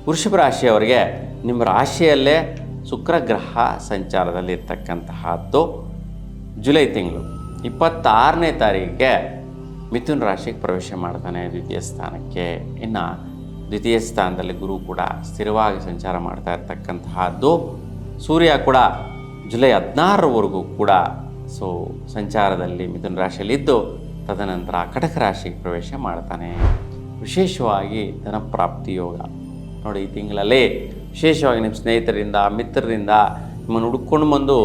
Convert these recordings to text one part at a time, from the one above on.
ವೃಷಭ ರಾಶಿಯವರಿಗೆ ನಿಮ್ಮ ರಾಶಿಯಲ್ಲೇ ಶುಕ್ರ ಗ್ರಹ ಸಂಚಾರದಲ್ಲಿ ಇರ್ತಕ್ಕಂತಹದ್ದು ಜುಲೈ ತಿಂಗಳು 26ನೇ ತಾರೀಕಿಗೆ ಮಿಥುನ ರಾಶಿಗೆ ಪ್ರವೇಶ ಮಾಡ್ತಾನೆ ದ್ವಿತೀಯ ಸ್ಥಾನಕ್ಕೆ. ಇನ್ನು ದ್ವಿತೀಯ ಸ್ಥಾನದಲ್ಲಿ ಗುರು ಕೂಡ ಸ್ಥಿರವಾಗಿ ಸಂಚಾರ ಮಾಡ್ತಾ ಇರ್ತಕ್ಕಂತಹದ್ದು. ಸೂರ್ಯ ಕೂಡ ಜುಲೈ 16ರವರೆಗೂ ಕೂಡ ಸಂಚಾರದಲ್ಲಿ ಮಿಥುನ ರಾಶಿಯಲ್ಲಿದ್ದು ತದನಂತರ ಕಟಕ ರಾಶಿಗೆ ಪ್ರವೇಶ ಮಾಡ್ತಾನೆ. ವಿಶೇಷವಾಗಿ ಧನಪ್ರಾಪ್ತಿ ಯೋಗ ನೋಡಿ, ಈ ತಿಂಗಳಲ್ಲಿ ವಿಶೇಷವಾಗಿ ನಿಮ್ಮ ಸ್ನೇಹಿತರಿಂದ ಮಿತ್ರರಿಂದ ನಿಮ್ಮನ್ನು ಹುಡುಕೊಂಡು ಬಂದು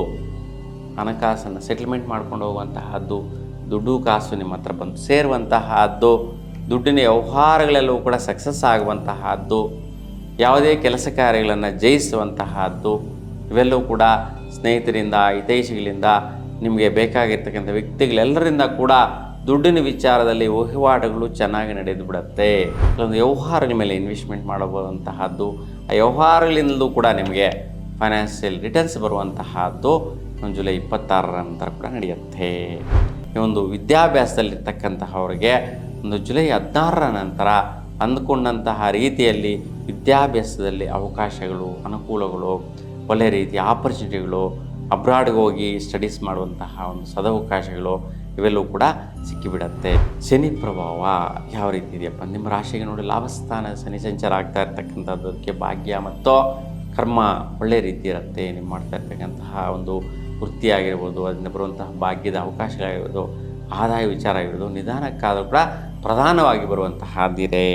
ಹಣಕಾಸನ್ನು ಸೆಟಲ್ಮೆಂಟ್ ಮಾಡ್ಕೊಂಡು ಹೋಗುವಂತಹದ್ದು, ದುಡ್ಡು ಕಾಸು ನಿಮ್ಮ ಹತ್ರ ಬಂದು ಸೇರುವಂತಹದ್ದು, ದುಡ್ಡಿನ ವ್ಯವಹಾರಗಳೆಲ್ಲವೂ ಕೂಡ ಸಕ್ಸಸ್ ಆಗುವಂತಹದ್ದು, ಯಾವುದೇ ಕೆಲಸ ಕಾರ್ಯಗಳನ್ನು ಜಯಿಸುವಂತಹದ್ದು, ಇವೆಲ್ಲವೂ ಕೂಡ ಸ್ನೇಹಿತರಿಂದ ಹಿತೈಷಿಗಳಿಂದ ನಿಮಗೆ ಬೇಕಾಗಿರ್ತಕ್ಕಂಥ ವ್ಯಕ್ತಿಗಳೆಲ್ಲರಿಂದ ಕೂಡ ದುಡ್ಡಿನ ವಿಚಾರದಲ್ಲಿ ವಹಿವಾಟುಗಳು ಚೆನ್ನಾಗಿ ನಡೆದು ಬಿಡುತ್ತೆ. ಕೆಲವೊಂದು ವ್ಯವಹಾರಗಳ ಮೇಲೆ ಇನ್ವೆಸ್ಟ್ಮೆಂಟ್ ಮಾಡಬಹುದಂತಹದ್ದು, ಆ ವ್ಯವಹಾರಗಳಿಂದಲೂ ಕೂಡ ನಿಮಗೆ ಫೈನಾನ್ಷಿಯಲ್ ರಿಟರ್ನ್ಸ್ ಬರುವಂತಹದ್ದು ಜುಲೈ 26ರ ನಂತರ ಕೂಡ ನಡೆಯುತ್ತೆ. ಈ ಒಂದು ವಿದ್ಯಾಭ್ಯಾಸದಲ್ಲಿರ್ತಕ್ಕಂತಹವರಿಗೆ ಒಂದು ಜುಲೈ 16ರ ನಂತರ ಅಂದುಕೊಂಡಂತಹ ರೀತಿಯಲ್ಲಿ ವಿದ್ಯಾಭ್ಯಾಸದಲ್ಲಿ ಅವಕಾಶಗಳು, ಅನುಕೂಲಗಳು, ಒಳ್ಳೆಯ ರೀತಿಯ ಆಪರ್ಚುನಿಟಿಗಳು, ಅಬ್ರಾಡ್ಗೆ ಹೋಗಿ ಸ್ಟಡೀಸ್ ಮಾಡುವಂತಹ ಒಂದು ಸದವಕಾಶಗಳು ಇವೆಲ್ಲವೂ ಕೂಡ ಸಿಕ್ಕಿಬಿಡತ್ತೆ. ಶನಿ ಪ್ರಭಾವ ಯಾವ ರೀತಿ ಇದೆಯಪ್ಪ ನಿಮ್ಮ ರಾಶಿಗೆ ನೋಡಿ, ಲಾಭಸ್ಥಾನ ಶನಿ ಸಂಚಾರ ಆಗ್ತಾ ಇರ್ತಕ್ಕಂಥದ್ದಕ್ಕೆ ಭಾಗ್ಯ ಮತ್ತು ಕರ್ಮ ಒಳ್ಳೆಯ ರೀತಿ ಇರುತ್ತೆ. ನೀವು ಮಾಡ್ತಾ ಇರ್ತಕ್ಕಂತಹ ಒಂದು ವೃತ್ತಿ ಆಗಿರ್ಬೋದು, ಅದರಿಂದ ಬರುವಂತಹ ಭಾಗ್ಯದ ಅವಕಾಶಗಳಾಗಿರ್ಬೋದು, ಆದಾಯ ವಿಚಾರ ಆಗಿರ್ಬೋದು, ನಿಧಾನಕ್ಕಾದರೂ ಕೂಡ ಪ್ರಧಾನವಾಗಿ ಬರುವಂತಹದ್ದಿದೆ.